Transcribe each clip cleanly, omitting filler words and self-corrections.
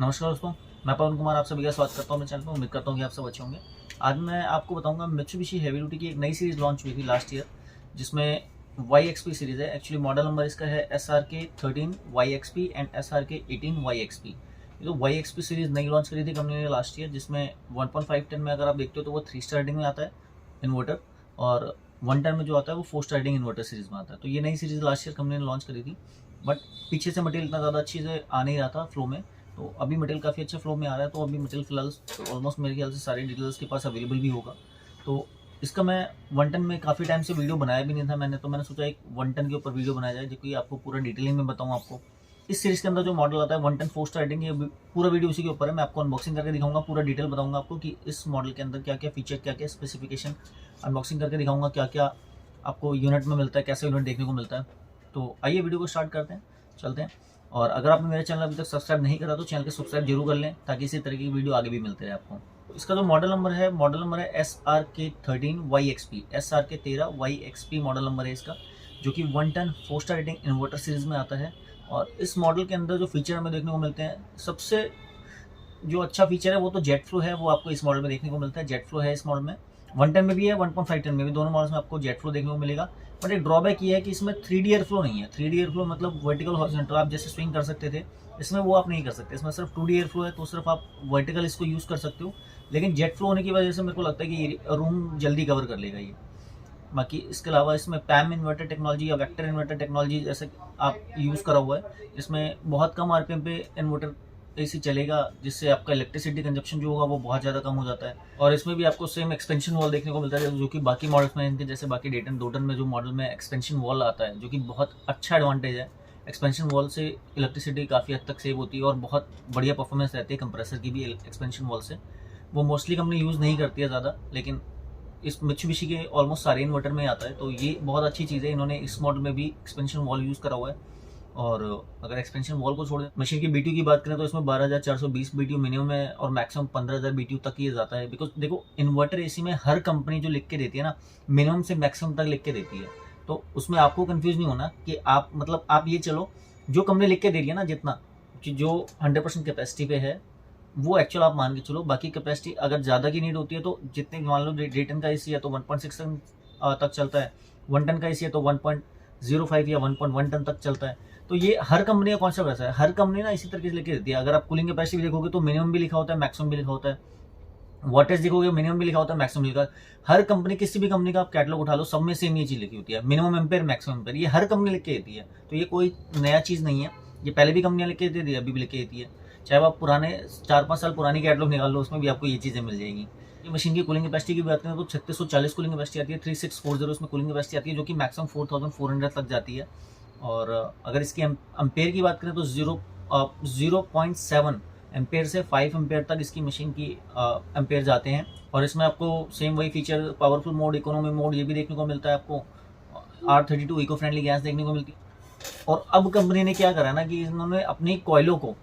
नमस्कार दोस्तों, मैं पवन कुमार आप सभी का स्वागत करता हूं मेरे चैनल पर। उम्मीद करता हूं कि आप सब अच्छे होंगे। आज मैं आपको बताऊंगा मित्सुबिशी हेवी ड्यूटी की एक नई सीरीज़ लॉन्च हुई थी लास्ट ईयर, जिसमें YXP सीरीज़ है। एक्चुअली मॉडल नंबर इसका है SRK13 YXP and SRK18 YXP। ये जो YXP सीरीज़ नई लॉन्च करी थी कंपनी ने लास्ट ईयर, जिसमें 1.5 टन में अगर आप देखते हो तो वो 3 स्टार रेटिंग में आता है इन्वर्टर, और 1 टन में जो आता है वो 4 स्टार रेटिंग इन्वर्टर सीरीज़ में आता है। तो ये नई सीरीज़ लास्ट ईयर कंपनी ने लॉन्च करी थी, बट पीछे से मटेरियल इतना ज़्यादा अच्छी से आ नहीं रहा था फ्लो में। तो अभी मटेरियल काफ़ी अच्छा फ्लो में आ रहा है। तो अभी मटेरियल फिलहाल ऑलमोस्ट मेरे ख्याल से सारे डीलर्स के पास अवेलेबल भी होगा। तो इसका मैं 1 टन में काफ़ी टाइम से वीडियो बनाया भी नहीं था मैंने, तो मैंने सोचा एक 1 टन के ऊपर वीडियो बनाया जाए, जो कि आपको पूरा डिटेलिंग में बताऊँ आपको। इस सीरीज़ के अंदर जो मॉडल आता है 1 टन 4 स्टार रेटिंग, ये पूरा वीडियो उसी के ऊपर है। मैं आपको अनबॉक्सिंग करके दिखाऊंगा, पूरा डिटेल बताऊंगा आपको कि इस मॉडल के अंदर क्या क्या फीचर, क्या क्या स्पेसिफिकेशन, अनबॉक्सिंग करके दिखाऊंगा क्या क्या आपको यूनिट में मिलता है, कैसे यूनिट देखने को मिलता है। तो आइए वीडियो को स्टार्ट करते हैं, चलते हैं। और अगर आपने मेरे चैनल अभी तक सब्सक्राइब नहीं करा तो चैनल को सब्सक्राइब जरूर कर लें, ताकि इसी तरह की वीडियो आगे भी मिलते रहे आपको। तो इसका जो मॉडल नंबर है SRK13 YXP, SRK13 YXP model number है इसका, जो कि 1 ton 4 star rating inverter series में आता है। और इस मॉडल के अंदर जो फीचर हमें देखने को मिलते हैं, सबसे जो अच्छा फीचर है वो तो जेट फ्लो है, वो आपको इस मॉडल में देखने को मिलता है। जेट फ्लो है इस मॉडल में, 1 टन में भी है, 1.5 टन में भी, दोनों मॉडल्स में आपको जेट फ्लो देखने को मिलेगा। बट एक ड्रॉबैक ये है कि इसमें 3D एयर फ्लो नहीं है। 3D एयर फ्लो मतलब वर्टिकल हॉरिजॉन्टल आप जैसे स्विंग कर सकते थे, इसमें वो आप नहीं कर सकते। इसमें सिर्फ 2D एयर फ्लो है, तो सिर्फ आप वर्टिकल इसको यूज़ कर सकते हो। लेकिन जेट फ्लो होने की वजह से मेरे को लगता है कि रूम जल्दी कवर कर लेगा ये। बाकी इसके अलावा इसमें पैम इन्वर्टर टेक्नोलॉजी या वेक्टर इन्वर्टर टेक्नोलॉजी जैसे आप यूज़ करा हुआ है। इसमें बहुत कम आरपीएम पे इन्वर्टर AC चलेगा, जिससे आपका इलेक्ट्रिसिटी कंजप्शन जो होगा वो बहुत ज़्यादा कम हो जाता है। और इसमें भी आपको सेम एक्सपेंशन वॉल देखने को मिलता है, जो कि बाकी मॉडल्स में इनके जैसे बाकी 2 टन में जो मॉडल में एक्सपेंशन वॉल आता है, जो कि बहुत अच्छा एडवांटेज है। एक्सपेंशन वॉल से इलेक्ट्रिसिटी काफ़ी हद तक सेव होती है और बहुत बढ़िया परफॉर्मेंस रहती है कंप्रेसर की भी एक्सपेंशन वॉल से। वो मोस्टली कंपनी यूज़ नहीं करती है ज़्यादा, लेकिन इस मित्सुबिशी के ऑलमोस्ट सारे इन्वर्टर में आता है। तो ये बहुत अच्छी चीज़ है, इन्होंने इस मॉडल में भी एक्सपेंशन वॉल यूज़ करा हुआ है। और अगर एक्सपेंशन वॉल को छोड़ दें, मशीन की BTU की बात करें तो इसमें 12,420 BTU मिनिमम है, और मैक्सिमम 15,000 BTU तक ये जाता है। बिकॉज देखो, इन्वर्टर AC में हर कंपनी जो लिख के देती है ना, मिनिमम से मैक्सिमम तक लिख के देती है। तो उसमें आपको कंफ्यूज नहीं होना कि आप मतलब आप ये चलो, जो कंपनी लिख के दे रही है ना, जितना जो 100% कैपेसिटी पे है वो एक्चुअल आप मान के चलो। बाकी कैपेसिटी अगर ज़्यादा की नीड होती है तो जितने मान लो 1.5 टन का AC है तो 1.6 टन तक चलता है, 1 टन का AC है तो 1.05 या 1.1 टन तक चलता है। तो ये हर कंपनी का कॉन्सेप्ट ऐसा है, हर कंपनी ना इसी तरीके से लेके देती है। अगर आप कूलिंग कैपेसिटी भी देखोगे तो मिनिमम भी लिखा होता है, मैक्सिमम भी लिखा होता है। वाटेज देखोगे मिनिमम भी लिखा होता है, मैक्सिमम लिखा होता है। हर कंपनी, किसी भी कंपनी का आप कैटलॉग उठा लो, सब में सेम ये चीज़ लिखी होती है, मिनिमम एम्पेयर मैक्सिमम एम्पेयर, ये हर कंपनी लिख के देती है। तो ये कोई नया चीज़ नहीं है, ये पहले भी कंपनियां लिख के देती है, अभी भी लिख के देती है। चाहे आप पुराने 4-5 साल पुरानी कैटलॉग निकाल लो, उसमें भी आपको ये चीज़ें मिल जाएगी। ये मशीन की कूलिंग कैपेसिटी की बात करें तो 3640 कूलिंग कैपेसिटी आती है, 3640 इसमें कूलिंग कैपेसिटी आती है, जो कि मैक्सिमम 4400 तक जाती है। और अगर इसकी एम्पेयर की बात करें तो 0.7 एम्पेयर से 5 एम्पेयर तक इसकी मशीन की एम्पेयर जाते हैं। और इसमें आपको सेम वही feature, powerful mode, economy mode, ये भी देखने को मिलता है आपको। R32 इको फ्रेंडली गैस देखने को मिलती है। और अब कंपनी ने क्या करा ना कि इन्होंने अपनी कॉयलों को,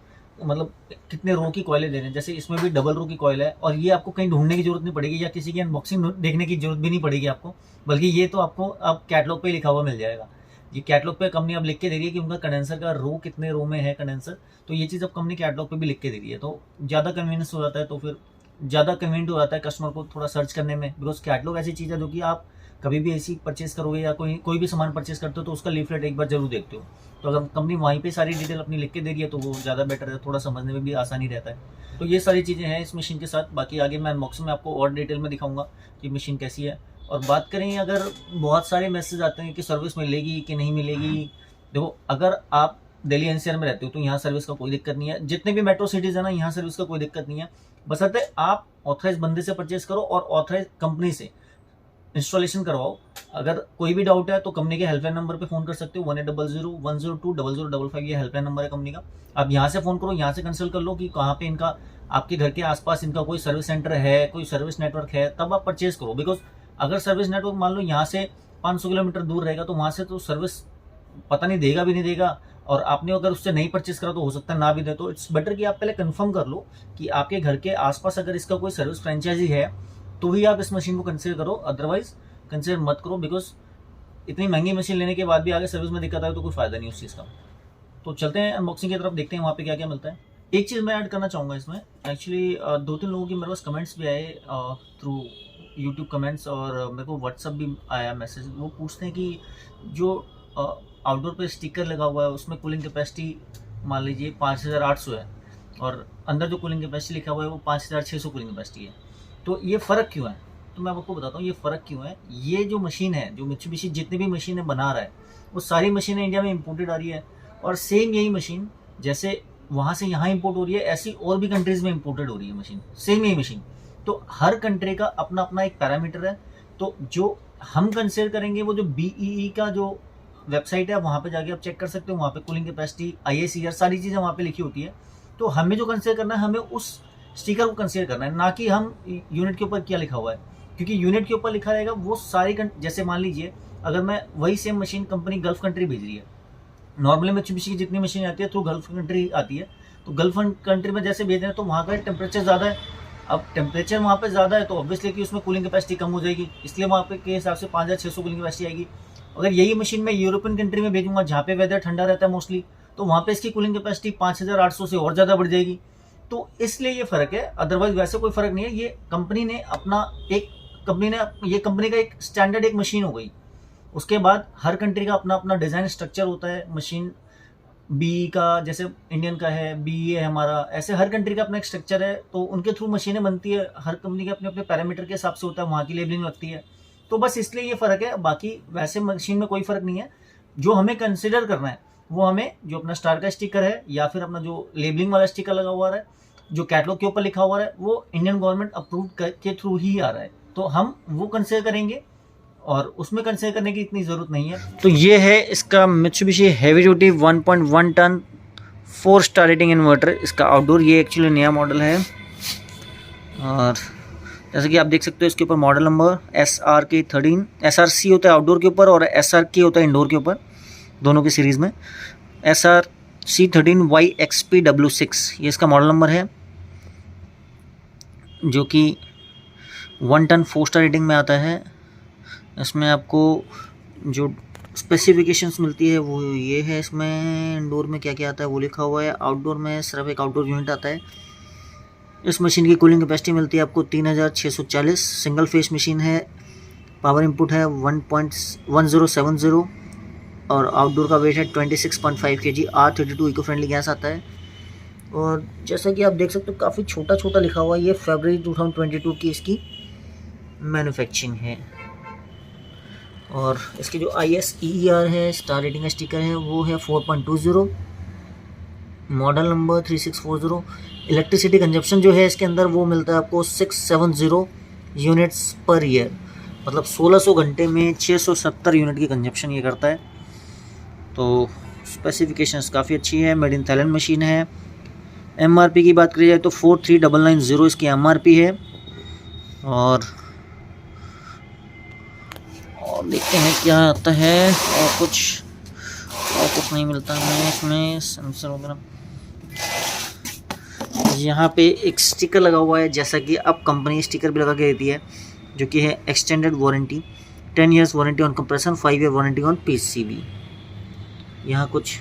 मतलब कितने रो की कॉयलें दे रहे हैं, जैसे इसमें भी डबल रो की कॉयल है, और ये आपको कहीं ढूंढने की जरूरत नहीं पड़ेगी, या किसी की अनबॉक्सिंग देखने की जरूरत भी नहीं पड़ेगी आपको, बल्कि ये तो आपको अब कैटलॉग पे लिखा हुआ मिल जाएगा। ये कैटलॉग पे कंपनी अब लिख के दे रही है कि उनका कंडेंसर का रो कितने रो में है कंडेंसर, तो ये चीज़ अब कंपनी कैटलॉग पे भी लिख के दे रही है। तो ज़्यादा कन्वीनियंस हो जाता है, तो फिर ज़्यादा कन्वीनियंट हो जाता है कस्टमर को थोड़ा सर्च करने में। बिकॉज कैटलॉग ऐसी चीज़ है जो कि आप कभी भी ऐसी परचेस करोगे या कोई भी सामान परचेस करते हो तो उसका लीफलेट एक बार जरूर देखते हो। तो अगर कंपनी वहीं पे सारी डिटेल अपनी लिख के दे रही है तो वो ज़्यादा बेटर है, थोड़ा समझने में भी आसानी रहता है। तो ये सारी चीज़ें हैं इस मशीन के साथ। बाकी आगे मैं अनबॉक्सिंग में आपको और डिटेल में दिखाऊंगा कि मशीन कैसी है। और बात करें, अगर बहुत सारे मैसेज आते हैं कि सर्विस मिलेगी कि नहीं मिलेगी, देखो अगर आप दिल्ली NCR में रहते हो तो यहाँ सर्विस का कोई दिक्कत नहीं है। जितने भी मेट्रो सिटीज़ है ना, यहाँ सर्विस का कोई दिक्कत नहीं है, बशर्ते आप ऑथराइज बंदे से परचेस करो और ऑथराइज कंपनी से इंस्टॉलेशन करवाओ। अगर कोई भी डाउट है तो कंपनी के हेल्पलाइन नंबर पे फोन कर सकते हो, 1800-102-0055, ये हेल्पलाइन नंबर है कंपनी का। आप यहाँ से फोन करो, यहाँ से कंसल्ट कर लो कि कहाँ पे इनका, आपके घर के आसपास इनका कोई सर्विस सेंटर है, कोई सर्विस नेटवर्क है, तब आप परचेज करो। बिकॉज अगर सर्विस नेटवर्क मान लो यहाँ से 500 किलोमीटर दूर रहेगा तो वहाँ से तो सर्विस पता नहीं देगा भी नहीं देगा, और आपने अगर उससे नहीं परचेस करा तो हो सकता है ना भी दे। तो इट्स बेटर कि आप पहले कंफर्म कर लो कि आपके घर के आसपास अगर इसका कोई सर्विस फ्रेंचाइजी है तो ही आप इस मशीन को कंसिडर करो, अदरवाइज कंसिडर मत करो। बिकॉज इतनी महंगी मशीन लेने के बाद भी आगे सर्विस में दिक्कत आए तो कोई फायदा नहीं उस चीज़ का। तो चलते हैं अनबॉक्सिंग की तरफ, देखते हैं वहाँ पे क्या क्या मिलता है। एक चीज़ मैं ऐड करना चाहूँगा इसमें, एक्चुअली 2-3 लोगों के मेरे पास कमेंट्स भी आए थ्रू यूट्यूब कमेंट्स, और मेरे को व्हाट्सअप भी आया मैसेज। वो पूछते हैं कि जो आउटडोर पे स्टिकर लगा हुआ है उसमें कूलिंग कैपेसिटी मान लीजिए 5800 है, और अंदर जो कूलिंग कैपेसिटी लिखा हुआ है वो 5600 कूलिंग कैपेसिटी है, तो ये फ़र्क क्यों है? तो मैं आपको बताता हूँ ये फ़र्क क्यों है। ये जो मशीन है, जो मित्सुबिशी जितनी भी मशीनें बना रहा है, वो सारी मशीनें इंडिया में इम्पोर्टेड आ रही है, और सेम यही मशीन जैसे वहाँ से यहाँ इंपोर्ट हो रही है, ऐसी और भी कंट्रीज़ में इंपोर्टेड हो रही है मशीन, सेम यही मशीन। तो हर कंट्री का अपना अपना एक पैरामीटर है। तो जो हम कंसिडर करेंगे वो जो BEE का जो वेबसाइट है, वहाँ पे जाके आप चेक कर सकते हो, वहाँ पे कूलिंग कैपेसिटी, ISER सारी चीज़ें वहाँ पे लिखी होती है। तो हमें जो कंसिडर करना है, हमें उस स्टिकर को कंसिडर करना है, ना कि हम यूनिट के ऊपर क्या लिखा हुआ है, क्योंकि यूनिट के ऊपर लिखा रहेगा वो सारी जैसे मान लीजिए अगर मैं वही same machine company gulf country भेज रही है, नॉर्मली मित्सुबिशी की जितनी मशीन आती है थ्रू गल्फ कंट्री आती है, तो गल्फ कंट्री में जैसे भेज रहे हैं तो वहाँ का टेम्परेचर ज़्यादा है। अब टेम्परेचर वहाँ पे ज़्यादा है तो ऑब्वियसली कि उसमें कूलिंग कैपेसिटी कम हो जाएगी, इसलिए वहाँ पे के हिसाब से 5600 कूलिंग कैपेसिटी आएगी। अगर यही मशीन मैं यूरोपियन कंट्री में भेजूंगा जहाँ पे वेदर ठंडा रहता है मोस्टली, तो वहाँ पे इसकी कूलिंग कैपेसिटी 5800 से और ज़्यादा बढ़ जाएगी। तो इसलिए ये फ़र्क है, अदरवाइज वैसे कोई फ़र्क नहीं है। ये कंपनी ने ये कंपनी का एक स्टैंडर्ड एक मशीन हो गई। उसके बाद हर कंट्री का अपना अपना डिज़ाइन स्ट्रक्चर होता है। मशीन BE का जैसे इंडियन का है, BE है हमारा, ऐसे हर कंट्री का अपना एक स्ट्रक्चर है, तो उनके थ्रू मशीनें बनती है। हर कंपनी के अपने अपने पैरामीटर के हिसाब से होता है, वहाँ की लेबलिंग लगती है। तो बस इसलिए ये फ़र्क है, बाकी वैसे मशीन में कोई फ़र्क नहीं है। जो हमें कंसिडर करना है वो हमें जो अपना स्टार का स्टिकर है या फिर अपना जो लेबलिंग वाला स्टिकर लगा हुआ है, जो कैटलॉग के ऊपर लिखा हुआ है, वो इंडियन गवर्नमेंट अप्रूव के थ्रू ही आ रहा है, तो हम वो कंसिडर करेंगे और उसमें कंसिडर करने की इतनी ज़रूरत नहीं है। तो ये है इसका Mitsubishi heavy duty 1.1 ton 4 star rating inverter, इसका आउटडोर। ये एक्चुअली नया मॉडल है, और जैसे कि आप देख सकते हो इसके ऊपर मॉडल नंबर SRK13, SRC होता है आउटडोर के ऊपर और SRK होता है इंडोर के ऊपर, दोनों की सीरीज़ में। SRC13YXPW6 ये इसका मॉडल नंबर है, जो कि 1 टन 4 स्टार रेटिंग में आता है। इसमें आपको जो स्पेसिफिकेशंस मिलती है वो ये है। इसमें इंडोर में क्या क्या आता है वो लिखा हुआ है, आउटडोर में सिर्फ एक आउटडोर यूनिट आता है। इस मशीन की कूलिंग कैपेसिटी मिलती है आपको 3640, सिंगल फेस मशीन है, पावर इनपुट है 1.1070 और आउटडोर का वेट है 26.5 kg। R32 eco friendly gas आता है। और जैसा कि आप देख सकते हो काफ़ी छोटा छोटा लिखा हुआ है, ये फरवरी 2022 की इसकी मैन्युफैक्चरिंग है। और इसकी जो ISER है, स्टार रेटिंग का स्टिकर है, वो है 4.20, मॉडल नंबर 3640। इलेक्ट्रिसिटी कंजप्शन जो है इसके अंदर वो मिलता है आपको 670 यूनिट्स पर ईयर, मतलब 1600 घंटे में 670 यूनिट की कंजप्शन ये करता है। तो स्पेसिफिकेशंस काफ़ी अच्छी है, मेड इन थाईलैंड मशीन है। MRP की बात करी जाए तो 43,990 इसकी MRP है। और देखते हैं क्या आता है, और कुछ नहीं मिलता है इसमें, सेंसर वगैरह। यहाँ पे एक स्टिकर लगा हुआ है, जैसा कि अब कंपनी स्टिकर भी लगा के देती है, जो कि है extended warranty, 10 years warranty on compressor, 5 year warranty on PCB। यहाँ कुछ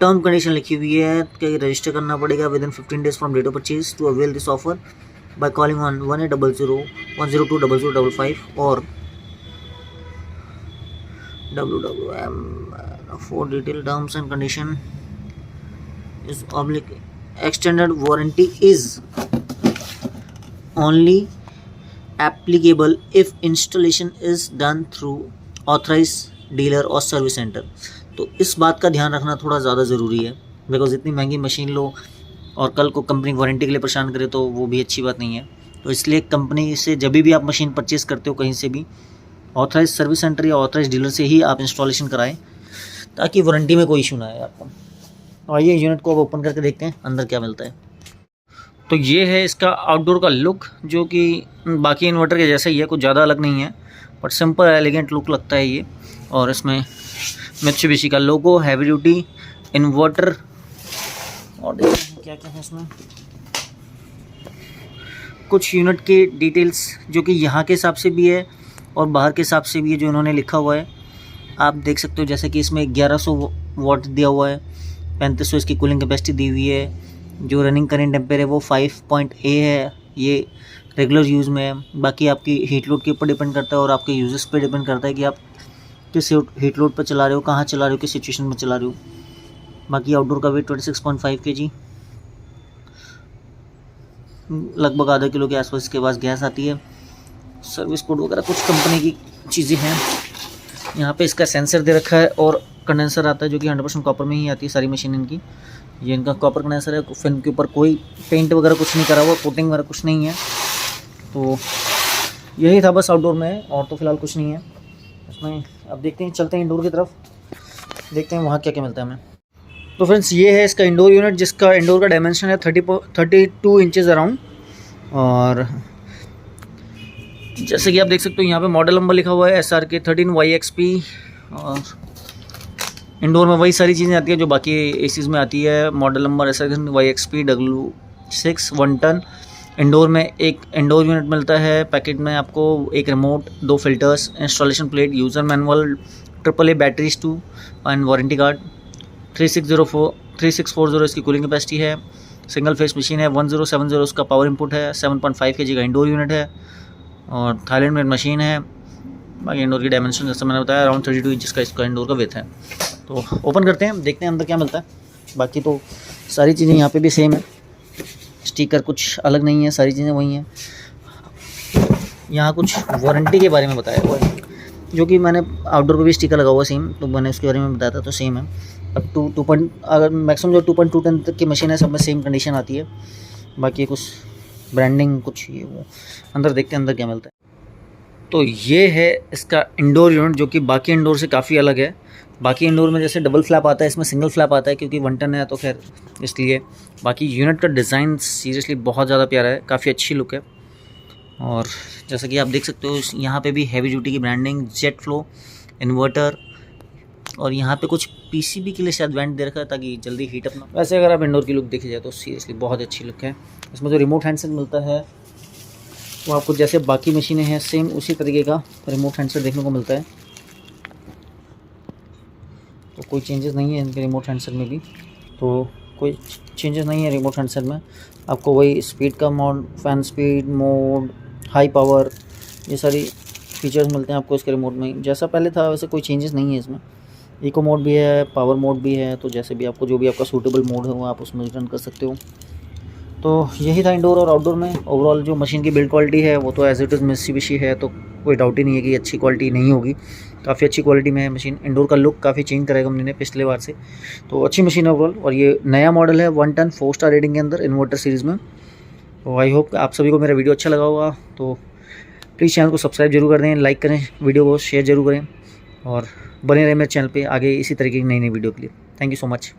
टर्म कंडीशन लिखी हुई है कि रजिस्टर करना पड़ेगा within 15 days from date of purchase to avail this offer by calling on 1800-102-0055 or www. For detailed terms and condition is extended warranty is only applicable if installation is done through authorized dealer or service center। तो इस बात का ध्यान रखना थोड़ा ज़्यादा ज़रूरी है, बिकॉज इतनी महंगी मशीन लो और कल को कंपनी वारंटी के लिए परेशान करे तो वो भी अच्छी बात नहीं है। तो इसलिए कंपनी से जब भी आप मशीन परचेस करते हो कहीं से भी, ऑथराइज सर्विस सेंटर या ऑथराइज डीलर से ही आप इंस्टॉलेशन कराएं, ताकि वारंटी में कोई इशू ना आए आपको। आइए यूनिट को अब ओपन करके देखते हैं अंदर क्या मिलता है। तो ये है इसका आउटडोर का लुक, जो कि बाकी इन्वर्टर के जैसा ही है, कुछ ज़्यादा अलग नहीं है, बट सिंपल एलिगेंट लुक लगता है ये। और इसमें मित्सुबिशी का लोगो, हैवी ड्यूटी इन्वर्टर, और देखते हैं क्या क्या है इसमें। कुछ यूनिट के डिटेल्स जो कि यहाँ के हिसाब से भी है और बाहर के हिसाब से भी है, जो इन्होंने लिखा हुआ है आप देख सकते हो। जैसे कि इसमें 1100 वाट दिया हुआ है, 3500 इसकी कूलिंग कैपेसिटी दी हुई है। जो रनिंग करेंट टेम्पेयर है वो 5.A है, ये रेगुलर यूज़ में है। बाकी आपकी हीट लोड के ऊपर डिपेंड करता है और आपके यूजेस पे डिपेंड करता है कि आप किस हीट लोड पर चला रहे हो, कहाँ चला रहे हो, किस सिचुएशन में चला रहे हो। बाकी आउटडोर का वेट 26.5 kg, लगभग आधा किलो के आसपास इसके पास गैस आती है। सर्विस कोड वगैरह कुछ कंपनी की चीज़ें हैं। यहाँ पे इसका सेंसर दे रखा है और कंडेंसर आता है जो कि 100% कॉपर में ही आती है सारी मशीन इनकी। ये इनका कॉपर कंडेंसर है, फिर के ऊपर कोई पेंट वगैरह कुछ नहीं करा हुआ, कोटिंग वगैरह कुछ नहीं है। तो यही था बस आउटडोर में, और तो फिलहाल कुछ नहीं है इसमें। अब देखते हैं, चलते हैं इंडोर की तरफ, देखते हैं वहाँ क्या क्या मिलता है हमें। तो फ्रेंड्स ये है इसका इंडोर यूनिट, जिसका इंडोर का डायमेंशन है 32 इंचेस अराउंड। और जैसे कि आप देख सकते हो यहाँ पे मॉडल नंबर लिखा हुआ है SRK 13YXP। और इंडोर में वही सारी चीज़ें आती है जो बाकी एसीज़ में आती है। Model number SRK YXP W6 1 ton. Indoor में एक इंडोर यूनिट मिलता है पैकेट में आपको, एक remote, 2 filters, installation plate, user manual, AAA batteries 2 and warranty card. 3640 इसकी कूलिंग कैपेसिटी है। सिंगल फेस मशीन है। 1070 उसका पावर इनपुट है। 7.5 kg का इंडोर यूनिट है और थाईलैंड मेड मशीन है। बाकी इंडोर की डायमेंशन जैसे मैंने बताया अराउंड 32 इंचज़ का इसका इंडोर का विड्थ है। तो ओपन करते हैं, देखते हैं अंदर क्या मिलता है। बाकी तो सारी चीज़ें यहाँ पे भी सेम है, स्टिकर कुछ अलग नहीं है, सारी चीज़ें वही हैं। यहाँ कुछ वारंटी के बारे में बताया हुआ है, जो कि मैंने आउटडोर पे भी स्टिकर लगा हुआ सेम, तो मैंने उसके बारे में बताया था, तो सेम है। अब अगर मैक्सिमम जो 2.2 टन तक की मशीन है सब में सेम कंडीशन आती है। बाकी कुछ ब्रांडिंग कुछ ये वो, अंदर देखते हैं अंदर क्या मिलता है। तो ये है इसका इंडोर यूनिट, जो कि बाकी इंडोर से काफ़ी अलग है। बाकी इंडोर में जैसे डबल फ्लैप आता है, इसमें सिंगल फ्लैप आता है क्योंकि 1 टन है, तो खैर इसलिए। बाकी यूनिट का डिज़ाइन सीरियसली बहुत ज़्यादा प्यारा है, काफ़ी अच्छी लुक है। और जैसा कि आप देख सकते हो यहाँ पे भी हैवी ड्यूटी की ब्रांडिंग, जेट फ्लो, इन्वर्टर, और यहाँ पे कुछ पीसीबी के लिए शायद वेंट दे रखा है ताकि जल्दी हीट अप ना। वैसे अगर आप इंडोर की लुक देखी जाए तो सीरियसली बहुत अच्छी लुक है। इसमें जो रिमोट हैंडसेट मिलता है वो आपको जैसे बाकी मशीनें हैं सेम उसी तरीके का रिमोट हैंडसेट देखने को मिलता है। तो कोई चेंजेस नहीं है इनके रिमोट हैंडसेट में भी, तो कोई चेंजेस नहीं है रिमोट हैंडसेट में। आपको वही स्पीड का mode, fan speed mode, high power, ये सारी फीचर्स मिलते हैं आपको इसके रिमोट में। जैसा पहले था वैसे कोई चेंजेस नहीं है इसमें। इको मोड भी है, पावर मोड भी है, तो जैसे भी आपको जो भी आपका सूटेबल मोड है वो आप उसमें रिटर्न कर सकते हो। तो यही था इंडोर और आउटडोर में। ओवरऑल जो मशीन की बिल्ड क्वालिटी है वो तो एज इट इज़ मित्सुबिशी है, तो कोई डाउट ही नहीं है कि अच्छी क्वालिटी नहीं होगी। काफ़ी अच्छी क्वालिटी में है मशीन। इंडोर का लुक काफ़ी चेंज करा कंपनी ने पिछले बार से, तो अच्छी मशीन है ओवरऑल। और ये नया मॉडल है 1 टन 4 स्टार रेटिंग के अंदर इन्वर्टर सीरीज़ में। तो आई होप आप सभी को मेरा वीडियो अच्छा लगा होगा। तो प्लीज़ चैनल को सब्सक्राइब जरूर कर दें, लाइक करें, वीडियो को शेयर जरूर करें और बने रहें मेरे चैनल पे आगे इसी तरीके की नई नई वीडियो के लिए। Thank you so much.